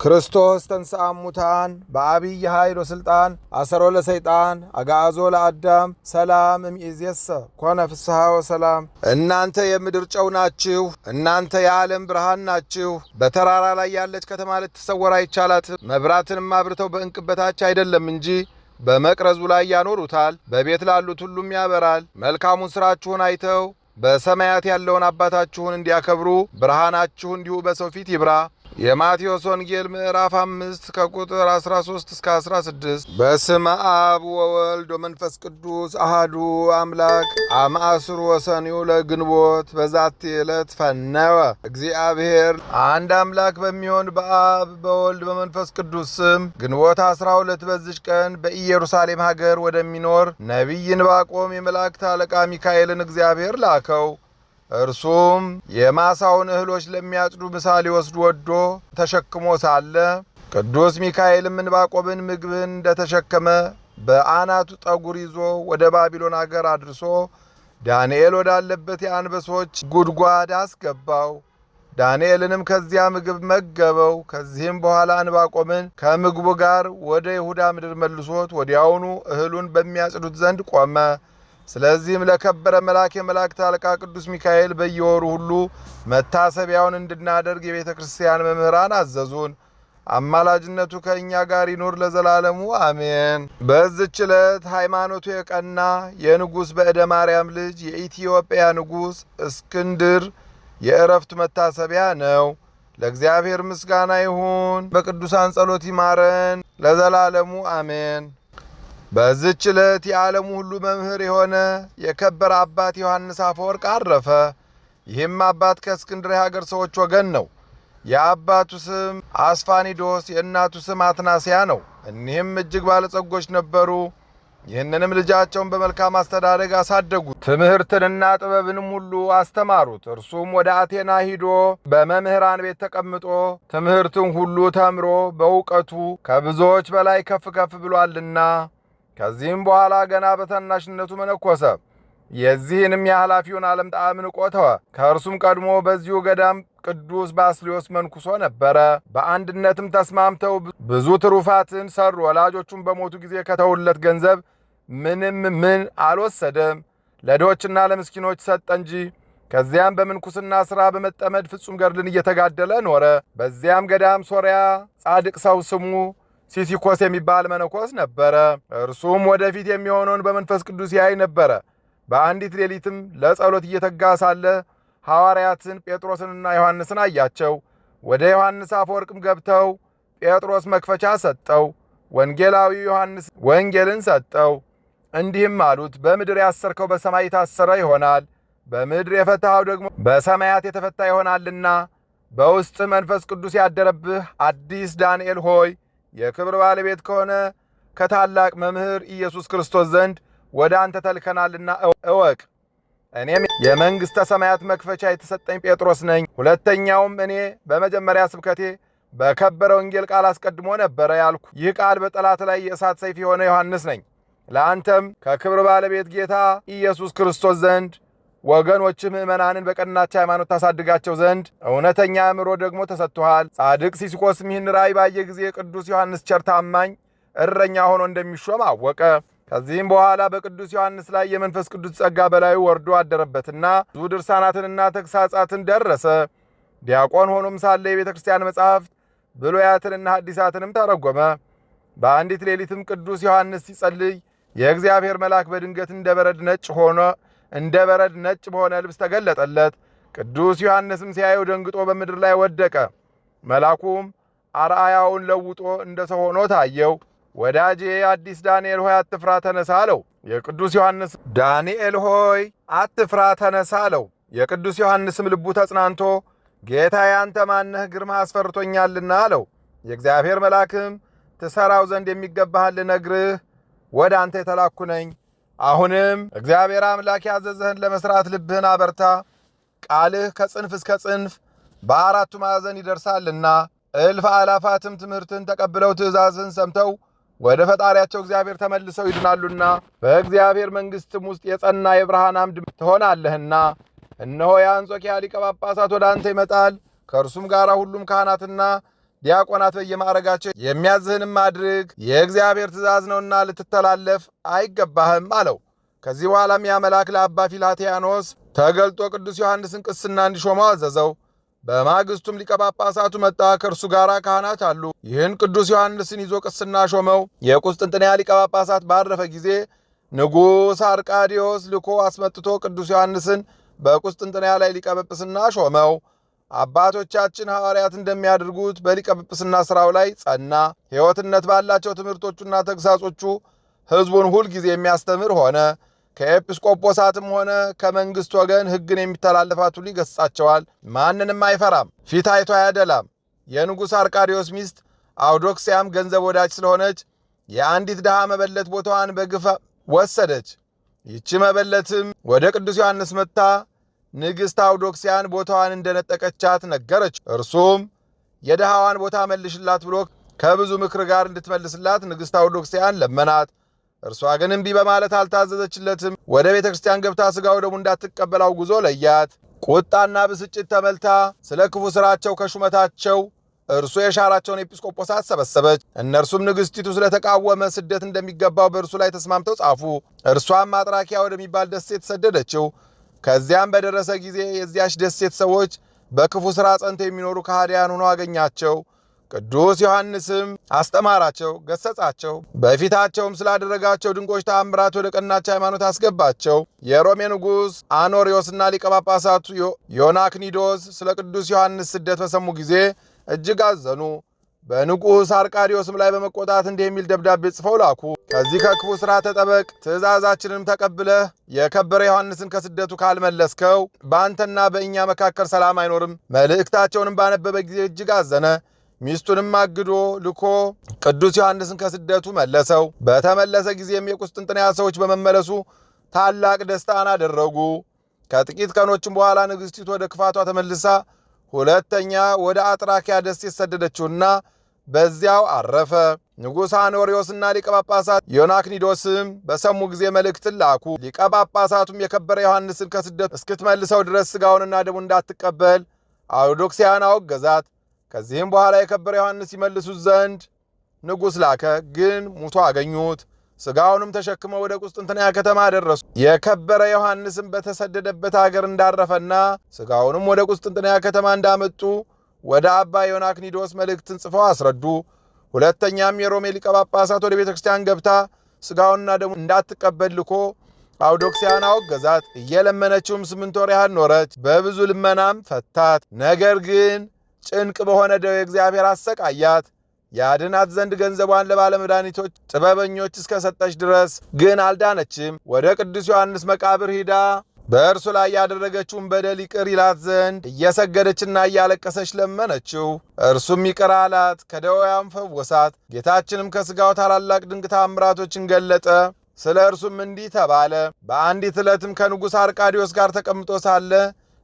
ክርስቶስ ተንሥአ እሙታን በአቢይ ኃይል ወሥልጣን አሰሮ ለሰይጣን አግዓዞ ለአዳም ሰላም እምይእዜሰ ኮነ ፍስሐ ወሰላም። እናንተ የምድር ጨው ናችሁ፣ እናንተ የዓለም ብርሃን ናችሁ። በተራራ ላይ ያለች ከተማ ልትሰወር አይቻላትም። መብራትንም አብርተው በዕንቅብ በታች አይደለም እንጂ በመቅረዙ ላይ ያኖሩታል፣ በቤት ላሉት ሁሉም ያበራል። መልካሙን ሥራችሁን አይተው በሰማያት ያለውን አባታችሁን እንዲያከብሩ ብርሃናችሁ እንዲሁ በሰው ፊት ይብራ። የማቴዎስ ወንጌል ምዕራፍ 5 ከቁጥር 13 እስከ 16። በስመ አብ ወወልድ ወመንፈስ ቅዱስ አሃዱ አምላክ አማእስሩ ወሰኒው ለግንቦት በዛቲ ዕለት ፈነወ እግዚአብሔር። አንድ አምላክ በሚሆን በአብ በወልድ በመንፈስ ቅዱስ ስም ግንቦት 12 በዚች ቀን በኢየሩሳሌም ሀገር ወደሚኖር ነቢይ ዕንባቆም የመላእክት አለቃ ሚካኤልን እግዚአብሔር ላከው። እርሱም የማሳውን እህሎች ለሚያጭዱ ምሳ ሊወስድ ወዶ ተሸክሞ ሳለ ቅዱስ ሚካኤልም ዕንባቆምን ምግብን እንደተሸከመ በአናቱ ጠጉር ይዞ ወደ ባቢሎን አገር አድርሶ ዳንኤል ወዳለበት የአንበሶች ጉድጓድ አስገባው። ዳንኤልንም ከዚያ ምግብ መገበው። ከዚህም በኋላ ዕንባቆምን ከምግቡ ጋር ወደ ይሁዳ ምድር መልሶት ወዲያውኑ እህሉን በሚያጭዱት ዘንድ ቆመ። ስለዚህም ለከበረ መልአክ የመላእክት አለቃ ቅዱስ ሚካኤል በየወሩ ሁሉ መታሰቢያውን እንድናደርግ የቤተ ክርስቲያን መምህራን አዘዙን። አማላጅነቱ ከእኛ ጋር ይኑር ለዘላለሙ አሜን። በዚች ዕለት ሃይማኖቱ የቀና የንጉሥ በዕደ ማርያም ልጅ የኢትዮጵያ ንጉሥ እስክንድር የዕረፍቱ መታሰቢያ ነው። ለእግዚአብሔር ምስጋና ይሁን፣ በቅዱሳን ጸሎት ይማረን ለዘላለሙ አሜን። በዚህች ዕለት የዓለሙ ሁሉ መምህር የሆነ የከበረ አባት ዮሐንስ አፈወርቅ አረፈ። ይህም አባት ከእስክንድርያ ሀገር ሰዎች ወገን ነው። የአባቱ ስም አስፋኒዶስ የእናቱ ስም አትናስያ ነው። እኒህም እጅግ ባለጸጎች ነበሩ። ይህንንም ልጃቸውን በመልካም አስተዳደግ አሳደጉት። ትምህርትንና ጥበብንም ሁሉ አስተማሩት። እርሱም ወደ አቴና ሂዶ በመምህራን ቤት ተቀምጦ ትምህርትን ሁሉ ተምሮ በእውቀቱ ከብዙዎች በላይ ከፍ ከፍ ብሏልና ከዚህም በኋላ ገና በታናሽነቱ መነኮሰ። የዚህንም የኃላፊውን ዓለም ጣዕም ንቆ ተወ። ከእርሱም ቀድሞ በዚሁ ገዳም ቅዱስ ባስልዮስ መንኩሶ ነበረ። በአንድነትም ተስማምተው ብዙ ትሩፋትን ሰሩ። ወላጆቹም በሞቱ ጊዜ ከተውለት ገንዘብ ምን አልወሰደም፣ ለድሆችና ለምስኪኖች ሰጠ እንጂ። ከዚያም በምንኩስና ሥራ በመጠመድ ፍጹም ገድልን እየተጋደለ ኖረ። በዚያም ገዳም ሶርያ ጻድቅ ሰው ስሙ ሲሲኮስ የሚባል መነኮስ ነበረ። እርሱም ወደፊት የሚሆነውን በመንፈስ ቅዱስ ያይ ነበረ። በአንዲት ሌሊትም ለጸሎት እየተጋ ሳለ ሐዋርያትን ጴጥሮስንና ዮሐንስን አያቸው። ወደ ዮሐንስ አፈወርቅም ገብተው ጴጥሮስ መክፈቻ ሰጠው፣ ወንጌላዊ ዮሐንስ ወንጌልን ሰጠው። እንዲህም አሉት፣ በምድር ያሰርከው በሰማይ የታሰረ ይሆናል፣ በምድር የፈታኸው ደግሞ በሰማያት የተፈታ ይሆናልና። በውስጥ መንፈስ ቅዱስ ያደረብህ አዲስ ዳንኤል ሆይ የክብር ባለቤት ከሆነ ከታላቅ መምህር ኢየሱስ ክርስቶስ ዘንድ ወደ አንተ ተልከናልና እወቅ። እኔም የመንግሥተ ሰማያት መክፈቻ የተሰጠኝ ጴጥሮስ ነኝ። ሁለተኛውም እኔ በመጀመሪያ ስብከቴ በከበረ ወንጌል ቃል አስቀድሞ ነበረ ያልኩ ይህ ቃል በጠላት ላይ የእሳት ሰይፍ የሆነ ዮሐንስ ነኝ። ለአንተም ከክብር ባለቤት ጌታ ኢየሱስ ክርስቶስ ዘንድ ወገኖች ምእመናንን በቀናች ሃይማኖት ታሳድጋቸው ዘንድ እውነተኛ አእምሮ ደግሞ ተሰጥቶሃል። ጻድቅ ሲሲኮስም ይህን ራእይ ባየ ጊዜ ቅዱስ ዮሐንስ ቸር ታማኝ እረኛ ሆኖ እንደሚሾም አወቀ። ከዚህም በኋላ በቅዱስ ዮሐንስ ላይ የመንፈስ ቅዱስ ጸጋ በላዩ ወርዶ አደረበትና ብዙ ድርሳናትንና ተግሳጻትን ደረሰ። ዲያቆን ሆኖም ሳለ የቤተ ክርስቲያን መጻሕፍት ብሉያትንና ሐዲሳትንም ተረጎመ። በአንዲት ሌሊትም ቅዱስ ዮሐንስ ሲጸልይ የእግዚአብሔር መልአክ በድንገት እንደ በረድ ነጭ በሆነ ልብስ ተገለጠለት። ቅዱስ ዮሐንስም ሲያየው ደንግጦ በምድር ላይ ወደቀ። መልአኩም አርአያውን ለውጦ እንደ ሰው ሆኖ ታየው። ወዳጄ አዲስ ዳንኤል ሆይ አትፍራ ተነሳ አለው። የቅዱስ ዮሐንስ ዳንኤል ሆይ አትፍራ ተነሳ አለው። የቅዱስ ዮሐንስም ልቡ ተጽናንቶ ጌታዬ አንተ ማነህ? ግርማ አስፈርቶኛልና አለው። የእግዚአብሔር መልአክም ትሠራው ዘንድ የሚገባህን ልነግርህ ወደ አንተ የተላኩ ነኝ። አሁንም እግዚአብሔር አምላክ ያዘዘህን ለመስራት ልብህን አበርታ። ቃልህ ከጽንፍ እስከ ጽንፍ በአራቱ ማዕዘን ይደርሳልና እልፍ አላፋትም ትምህርትን ተቀብለው ትእዛዝህን ሰምተው ወደ ፈጣሪያቸው እግዚአብሔር ተመልሰው ይድናሉና በእግዚአብሔር መንግሥትም ውስጥ የጸና የብርሃን አምድ ትሆናለህና። እነሆ የአንጾኪያ ሊቀ ጳጳሳት ወደ አንተ ይመጣል፣ ከእርሱም ጋር ሁሉም ካህናትና ዲያቆናት በየማዕረጋቸው የሚያዝህንም አድርግ፣ የእግዚአብሔር ትእዛዝ ነውና ልትተላለፍ አይገባህም አለው። ከዚህ በኋላም ያ መልአክ ለአባ ፊላቴያኖስ ተገልጦ ቅዱስ ዮሐንስን ቅስና እንዲሾመው አዘዘው። በማግስቱም ሊቀ ጳጳሳቱ መጣ፣ ከእርሱ ጋር ካህናት አሉ። ይህን ቅዱስ ዮሐንስን ይዞ ቅስና ሾመው። የቁስጥንጥንያ ሊቀ ጳጳሳት ባረፈ ጊዜ ንጉሥ አርቃዲዮስ ልኮ አስመጥቶ ቅዱስ ዮሐንስን በቁስጥንጥንያ ላይ ሊቀ ጵጵስና ሾመው። አባቶቻችን ሐዋርያት እንደሚያደርጉት በሊቀ ጵጵስና ሥራው ላይ ጸና። ሕይወትነት ባላቸው ትምህርቶቹና ተግሳጾቹ ሕዝቡን ሁል ጊዜ የሚያስተምር ሆነ። ከኤጲስቆጶሳትም ሆነ ከመንግሥት ወገን ሕግን የሚተላለፋት ሁሉ ይገሥጻቸዋል። ማንንም አይፈራም፣ ፊት አይቶ አያደላም። የንጉሥ አርቃዲዮስ ሚስት አውዶክስያም ገንዘብ ወዳጅ ስለሆነች የአንዲት ድሃ መበለት ቦታዋን በግፍ ወሰደች። ይቺ መበለትም ወደ ቅዱስ ዮሐንስ መጥታ ንግሥት አውዶክስያን ቦታዋን እንደነጠቀቻት ነገረች። እርሱም የድሃዋን ቦታ መልሽላት ብሎ ከብዙ ምክር ጋር እንድትመልስላት ንግሥት አውዶክስያን ለመናት። እርሷ ግን እምቢ በማለት አልታዘዘችለትም። ወደ ቤተ ክርስቲያን ገብታ ሥጋው ደሙ እንዳትቀበል አውግዞ ለያት። ቁጣና ብስጭት ተመልታ ስለ ክፉ ሥራቸው ከሹመታቸው እርሱ የሻራቸውን ኤጲስቆጶሳት ሰበሰበች። እነርሱም ንግሥቲቱ ስለተቃወመ ስደት እንደሚገባው በእርሱ ላይ ተስማምተው ጻፉ። እርሷም ማጥራኪያ ወደሚባል ደሴት ሰደደችው። ከዚያም በደረሰ ጊዜ የዚያች ደሴት ሰዎች በክፉ ሥራ ጸንተው የሚኖሩ ከሃዲያን ሆነው አገኛቸው። ቅዱስ ዮሐንስም አስተማራቸው፣ ገሰጻቸው። በፊታቸውም ስላደረጋቸው ድንቆች ተአምራት ወደ ቀናች ሃይማኖት አስገባቸው። የሮሜ ንጉሥ አኖሪዮስና ሊቀ ጳጳሳቱ ዮናክኒዶስ ስለ ቅዱስ ዮሐንስ ስደት በሰሙ ጊዜ እጅግ አዘኑ። በንጉሥ አርቃዲዮስም ላይ በመቆጣት እንዲህ የሚል ደብዳቤ ጽፈው ላኩ። ከዚህ ከክፉ ሥራ ተጠበቅ፣ ትእዛዛችንንም ተቀብለህ የከበረ ዮሐንስን ከስደቱ ካልመለስከው በአንተና በእኛ መካከል ሰላም አይኖርም። መልእክታቸውንም ባነበበ ጊዜ እጅግ አዘነ። ሚስቱንም አግዶ ልኮ ቅዱስ ዮሐንስን ከስደቱ መለሰው። በተመለሰ ጊዜም የቁስጥንጥንያ ሰዎች በመመለሱ ታላቅ ደስታን አደረጉ። ከጥቂት ቀኖችም በኋላ ንግሥቲቱ ወደ ክፋቷ ተመልሳ ሁለተኛ ወደ አጥራኪያ ደሴት ሰደደችውና በዚያው አረፈ። ንጉሥ አኖሪዮስና ሊቀ ጳጳሳት ዮናክኒዶስም በሰሙ ጊዜ መልእክትን ላኩ። ሊቀ ጳጳሳቱም የከበረ ዮሐንስን ከስደት እስክትመልሰው ድረስ ሥጋውንና ደሙን እንዳትቀበል አውዶክስያን አወገዛት። ከዚህም በኋላ የከበረ ዮሐንስ ይመልሱት ዘንድ ንጉሥ ላከ፣ ግን ሙቶ አገኙት። ሥጋውንም ተሸክመው ወደ ቁስጥንጥንያ ከተማ ደረሱ። የከበረ ዮሐንስም በተሰደደበት አገር እንዳረፈና ሥጋውንም ወደ ቁስጥንጥንያ ከተማ እንዳመጡ ወደ አባ ዮናክኒዶስ መልእክትን ጽፈው አስረዱ። ሁለተኛም የሮሜ ሊቀ ጳጳሳት ወደ ቤተ ክርስቲያን ገብታ ሥጋውንና ደሙ እንዳትቀበል ልኮ አውዶክስያን አወገዛት። እየለመነችውም 8 ወር ያህል ኖረች። በብዙ ልመናም ፈታት። ነገር ግን ጭንቅ በሆነ ደዌ እግዚአብሔር አሰቃያት። ያድናት ዘንድ ገንዘቧን ለባለመድኃኒቶች ጥበበኞች እስከ ሰጠች ድረስ ግን አልዳነችም። ወደ ቅዱስ ዮሐንስ መቃብር ሂዳ በእርሱ ላይ ያደረገችውን በደል ይቅር ይላት ዘንድ እየሰገደችና እያለቀሰች ለመነችው። እርሱም ይቅር አላት፣ ከደዌዋም ፈወሳት። ጌታችንም ከሥጋው ታላላቅ ድንቅ ተአምራቶችን ገለጠ። ስለ እርሱም እንዲህ ተባለ። በአንዲት ዕለትም ከንጉሥ አርቃዲዮስ ጋር ተቀምጦ ሳለ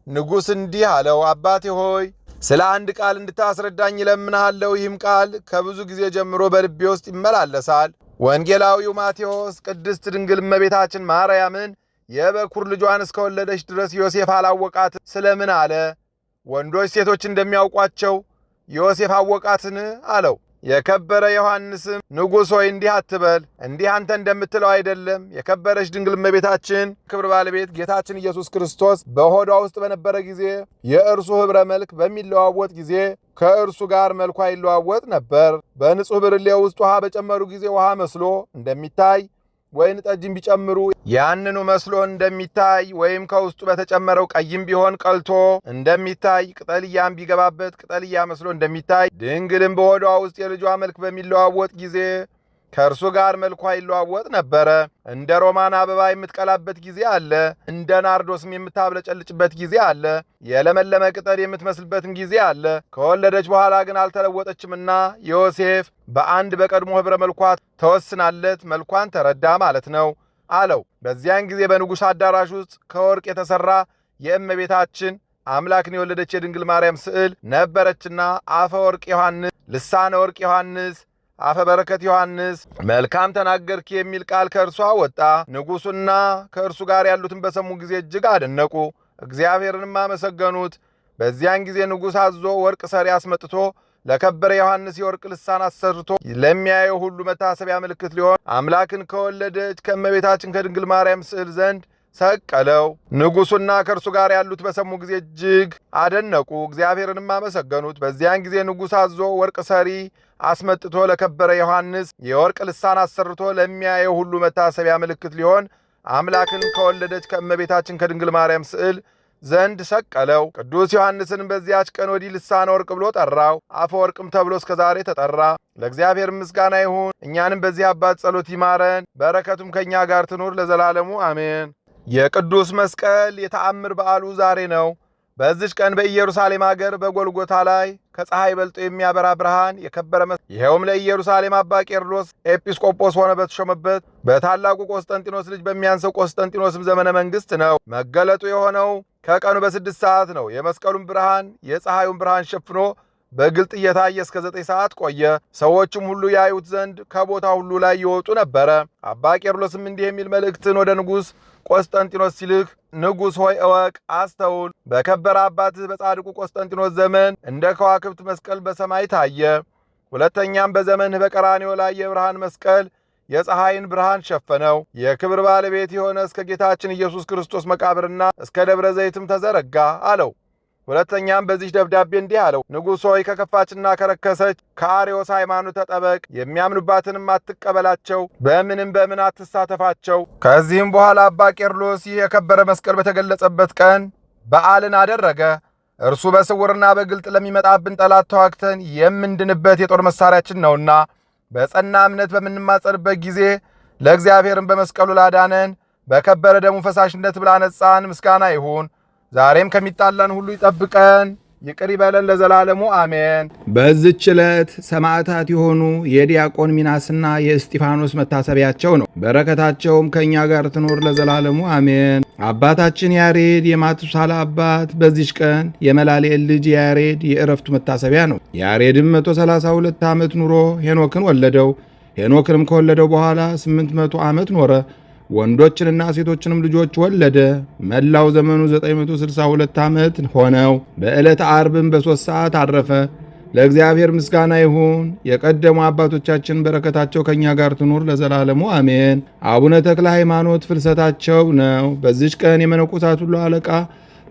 ንጉሥ እንዲህ አለው፣ አባቴ ሆይ ስለ አንድ ቃል እንድታስረዳኝ እለምንሃለሁ። ይህም ቃል ከብዙ ጊዜ ጀምሮ በልቤ ውስጥ ይመላለሳል። ወንጌላዊው ማቴዎስ ቅድስት ድንግል እመቤታችን ማርያምን የበኩር ልጇን እስከወለደች ድረስ ዮሴፍ አላወቃት ስለምን አለ? ወንዶች ሴቶች እንደሚያውቋቸው ዮሴፍ አወቃትን አለው። የከበረ ዮሐንስም ንጉሥ ሆይ እንዲህ አትበል፣ እንዲህ አንተ እንደምትለው አይደለም። የከበረች ድንግል እመቤታችን ክብር ባለቤት ጌታችን ኢየሱስ ክርስቶስ በሆዷ ውስጥ በነበረ ጊዜ የእርሱ ኅብረ መልክ በሚለዋወጥ ጊዜ ከእርሱ ጋር መልኳ ይለዋወጥ ነበር። በንጹሕ ብርሌ ውስጥ ውሃ በጨመሩ ጊዜ ውሃ መስሎ እንደሚታይ፣ ወይን ጠጅም ቢጨምሩ ያንኑ መስሎ እንደሚታይ፣ ወይም ከውስጡ በተጨመረው ቀይም ቢሆን ቀልቶ እንደሚታይ፣ ቅጠልያም ቢገባበት ቅጠልያ መስሎ እንደሚታይ፣ ድንግልም በሆዷ ውስጥ የልጇ መልክ በሚለዋወጥ ጊዜ ከእርሱ ጋር መልኳ ይለዋወጥ ነበረ። እንደ ሮማን አበባ የምትቀላበት ጊዜ አለ፣ እንደ ናርዶስም የምታብለጨልጭበት ጊዜ አለ፣ የለመለመ ቅጠል የምትመስልበትም ጊዜ አለ። ከወለደች በኋላ ግን አልተለወጠችምና ዮሴፍ በአንድ በቀድሞ ኅብረ መልኳ ተወስናለት መልኳን ተረዳ ማለት ነው አለው። በዚያን ጊዜ በንጉሥ አዳራሽ ውስጥ ከወርቅ የተሠራ የእመቤታችን አምላክን የወለደች የድንግል ማርያም ስዕል ነበረችና አፈ ወርቅ ዮሐንስ፣ ልሳነ ወርቅ ዮሐንስ፣ አፈ በረከት ዮሐንስ መልካም ተናገርክ የሚል ቃል ከእርሷ ወጣ። ንጉሡና ከእርሱ ጋር ያሉትን በሰሙ ጊዜ እጅግ አደነቁ፣ እግዚአብሔርንም አመሰገኑት። በዚያን ጊዜ ንጉሥ አዞ ወርቅ ሰሪ አስመጥቶ ለከበረ ዮሐንስ የወርቅ ልሳን አሰርቶ ለሚያየው ሁሉ መታሰቢያ ምልክት ሊሆን አምላክን ከወለደች ከእመቤታችን ከድንግል ማርያም ስዕል ዘንድ ሰቀለው። ንጉሡና ከእርሱ ጋር ያሉት በሰሙ ጊዜ እጅግ አደነቁ፣ እግዚአብሔርንም አመሰገኑት። በዚያን ጊዜ ንጉሥ አዞ ወርቅ ሰሪ አስመጥቶ ለከበረ ዮሐንስ የወርቅ ልሳን አሰርቶ ለሚያየው ሁሉ መታሰቢያ ምልክት ሊሆን አምላክን ከወለደች ከእመቤታችን ከድንግል ማርያም ስዕል ዘንድ ሰቀለው። ቅዱስ ዮሐንስንም በዚያች ቀን ወዲህ ልሳነ ወርቅ ብሎ ጠራው። አፈ ወርቅም ተብሎ እስከ ዛሬ ተጠራ። ለእግዚአብሔር ምስጋና ይሁን፣ እኛንም በዚህ አባት ጸሎት ይማረን፣ በረከቱም ከእኛ ጋር ትኑር ለዘላለሙ አሜን። የቅዱስ መስቀል የተአምር በዓሉ ዛሬ ነው። በዚች ቀን በኢየሩሳሌም አገር በጎልጎታ ላይ ከፀሐይ በልጦ የሚያበራ ብርሃን የከበረ ይኸውም ለኢየሩሳሌም አባ ቄርሎስ ኤጲስቆጶስ ሆነ በተሾመበት በታላቁ ቆስጠንጢኖስ ልጅ በሚያንሰው ቆስጠንጢኖስም ዘመነ መንግሥት ነው። መገለጡ የሆነው ከቀኑ በ6 ሰዓት ነው። የመስቀሉን ብርሃን የፀሐዩን ብርሃን ሸፍኖ በግልጥ እየታየ እስከ 9 ሰዓት ቆየ። ሰዎችም ሁሉ ያዩት ዘንድ ከቦታ ሁሉ ላይ ይወጡ ነበረ። አባ ቄርሎስም እንዲህ የሚል መልእክትን ወደ ንጉሥ ቆስጠንጢኖስ ሲልክ፣ ንጉሥ ሆይ እወቅ፣ አስተውል። በከበረ አባትህ በጻድቁ ቆስጠንጢኖስ ዘመን እንደ ከዋክብት መስቀል በሰማይ ታየ። ሁለተኛም በዘመንህ በቀራንዮ ላይ የብርሃን መስቀል የፀሐይን ብርሃን ሸፈነው። የክብር ባለቤት የሆነ እስከ ጌታችን ኢየሱስ ክርስቶስ መቃብርና እስከ ደብረ ዘይትም ተዘረጋ አለው። ሁለተኛም በዚህ ደብዳቤ እንዲህ አለው፣ ንጉሥ ሆይ ከከፋችና ከረከሰች ከአርዮስ ሃይማኖት ተጠበቅ፣ የሚያምኑባትንም አትቀበላቸው፣ በምን አትሳተፋቸው። ከዚህም በኋላ አባ ቄርሎስ ይህ የከበረ መስቀል በተገለጸበት ቀን በዓልን አደረገ። እርሱ በስውርና በግልጥ ለሚመጣብን ጠላት ተዋግተን የምንድንበት የጦር መሳሪያችን ነውና በጸና እምነት በምንማጸንበት ጊዜ ለእግዚአብሔርን በመስቀሉ ላዳነን በከበረ ደሙ ፈሳሽነት ብላነጻን ምስጋና ይሁን። ዛሬም ከሚጣላን ሁሉ ይጠብቀን፣ ይቅር ይበለን ለዘላለሙ አሜን። በዚህች ዕለት ሰማዕታት የሆኑ የዲያቆን ሚናስና የእስጢፋኖስ መታሰቢያቸው ነው። በረከታቸውም ከእኛ ጋር ትኖር ለዘላለሙ አሜን። አባታችን ያሬድ የማቱሳላ አባት በዚች ቀን የመላልኤል ልጅ ያሬድ የዕረፍቱ መታሰቢያ ነው። ያሬድም 132 ዓመት ኑሮ ሄኖክን ወለደው። ሄኖክንም ከወለደው በኋላ 800 ዓመት ኖረ። ወንዶችንና ሴቶችንም ልጆች ወለደ። መላው ዘመኑ 962 ዓመት ሆነው። በዕለተ ዓርብም በ3 ሰዓት አረፈ። ለእግዚአብሔር ምስጋና ይሁን። የቀደሙ አባቶቻችን በረከታቸው ከእኛ ጋር ትኑር ለዘላለሙ አሜን። አቡነ ተክለ ሃይማኖት ፍልሰታቸው ነው። በዚች ቀን የመነኮሳት ሁሉ አለቃ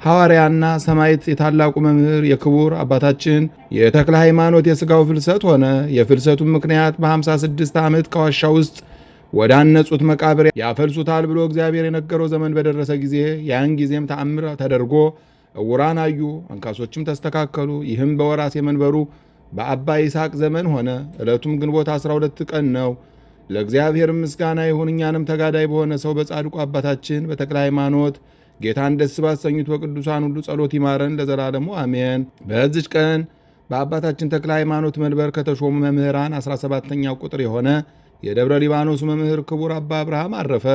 ሐዋርያና ሰማዕት የታላቁ መምህር የክቡር አባታችን የተክለ ሃይማኖት የሥጋው ፍልሰት ሆነ። የፍልሰቱን ምክንያት በ56 ዓመት ከዋሻ ውስጥ ወደ አነጹት መቃብር ያፈልሱታል ብሎ እግዚአብሔር የነገረው ዘመን በደረሰ ጊዜ ያን ጊዜም ተአምር ተደርጎ ዕውራን አዩ፣ አንካሶችም ተስተካከሉ። ይህም በወራሴ መንበሩ በአባ ይስሐቅ ዘመን ሆነ። ዕለቱም ግንቦት 12 ቀን ነው። ለእግዚአብሔር ምስጋና ይሁን። እኛንም ተጋዳይ በሆነ ሰው በጻድቁ አባታችን በተክለ ሃይማኖት ጌታን ደስ ባሰኙት በቅዱሳን ሁሉ ጸሎት ይማረን ለዘላለሙ አሜን። በዚች ቀን በአባታችን ተክለ ሃይማኖት መንበር ከተሾሙ መምህራን 17ኛው ቁጥር የሆነ የደብረ ሊባኖስ መምህር ክቡር አባ አብርሃም አረፈ።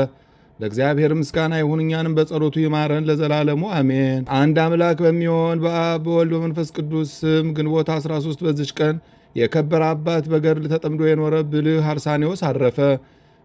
ለእግዚአብሔር ምስጋና ይሁን። እኛንም በጸሎቱ ይማረን ለዘላለሙ አሜን። አንድ አምላክ በሚሆን በአብ በወልድ በመንፈስ ቅዱስ ስም ግንቦት 13 በዚች ቀን የከበረ አባት በገድል ተጠምዶ የኖረ ብልህ አርሳኔዎስ አረፈ።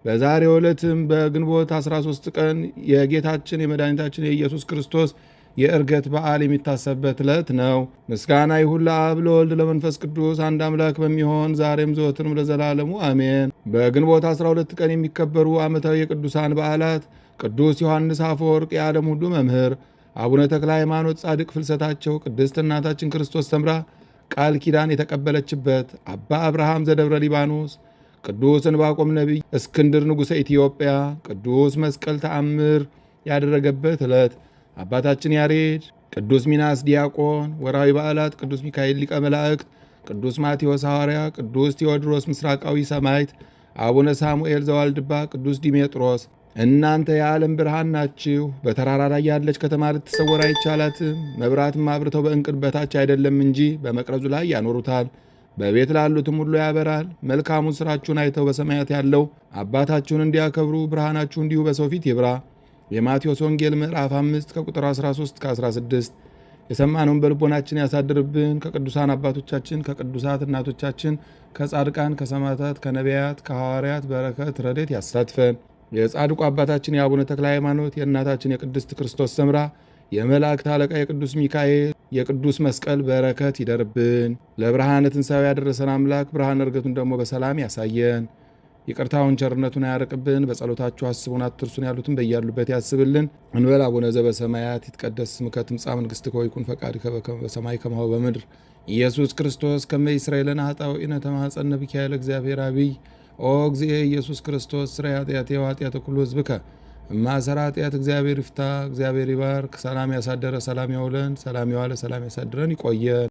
በዛሬው ዕለትም በግንቦት 13 ቀን የጌታችን የመድኃኒታችን የኢየሱስ ክርስቶስ የዕርገት በዓል የሚታሰብበት ዕለት ነው። ምስጋና ይሁን ለአብ ለወልድ ለመንፈስ ቅዱስ አንድ አምላክ በሚሆን ዛሬም ዘወትርም ለዘላለሙ አሜን። በግንቦት 12 ቀን የሚከበሩ ዓመታዊ የቅዱሳን በዓላት ቅዱስ ዮሐንስ አፈወርቅ የዓለም ሁሉ መምህር፣ አቡነ ተክለ ሃይማኖት ጻድቅ ፍልሰታቸው፣ ቅድስት እናታችን ክርስቶስ ሰምራ ቃል ኪዳን የተቀበለችበት፣ አባ አብርሃም ዘደብረ ሊባኖስ፣ ቅዱስ ዕንባቆም ነቢይ፣ እስክንድር ንጉሠ ኢትዮጵያ፣ ቅዱስ መስቀል ተአምር ያደረገበት ዕለት፣ አባታችን ያሬድ፣ ቅዱስ ሚናስ ዲያቆን። ወርሃዊ በዓላት ቅዱስ ሚካኤል ሊቀ መላእክት፣ ቅዱስ ማቴዎስ ሐዋርያ፣ ቅዱስ ቴዎድሮስ ምስራቃዊ ሰማዕት፣ አቡነ ሳሙኤል ዘዋልድባ፣ ቅዱስ ዲሜጥሮስ። እናንተ የዓለም ብርሃን ናችሁ። በተራራ ላይ ያለች ከተማ ልትሰወር አይቻላትም። መብራትም አብርተው በእንቅብ በታች አይደለም እንጂ በመቅረዙ ላይ ያኖሩታል፣ በቤት ላሉትም ሁሉ ያበራል። መልካሙን ሥራችሁን አይተው በሰማያት ያለው አባታችሁን እንዲያከብሩ ብርሃናችሁ እንዲሁ በሰው ፊት ይብራ። የማቴዎስ ወንጌል ምዕራፍ 5 ከቁጥር 13-16። የሰማነውን በልቦናችን ያሳድርብን። ከቅዱሳን አባቶቻችን ከቅዱሳት እናቶቻችን ከጻድቃን ከሰማዕታት ከነቢያት ከሐዋርያት በረከት ረድኤት ያሳትፈን። የጻድቁ አባታችን የአቡነ ተክለ ሃይማኖት የእናታችን የቅድስት ክርስቶስ ሰምራ የመላእክት አለቃ የቅዱስ ሚካኤል የቅዱስ መስቀል በረከት ይደርብን። ለብርሃነ ትንሣኤው ያደረሰን አምላክ ብርሃነ ዕርገቱን ደግሞ በሰላም ያሳየን። ይቅርታውን ቸርነቱን አያርቅብን። በጸሎታችሁ አስቡን አትርሱን ያሉትን በያሉበት ያስብልን። እንበል አቡነ ዘበሰማያት ይትቀደስ ስምከ ትምጻእ መንግሥትከ ወይኩን ፈቃድከ በከመ በሰማይ ከማሁ በምድር ኢየሱስ ክርስቶስ ከመ ይስረይ ለነ ኃጣውኢነ ተማኅፀነ ብከ ያለ እግዚአብሔር አብይ ኦ እግዚእ ኢየሱስ ክርስቶስ ስራይ ኃጢአቴ ወኃጢአተ ኩሉ ሕዝብከ እማሰራ ኃጢአት እግዚአብሔር ይፍታ። እግዚአብሔር ይባርክ። ሰላም ያሳደረ ሰላም ያውለን። ሰላም የዋለ ሰላም ያሳድረን። ይቆየን።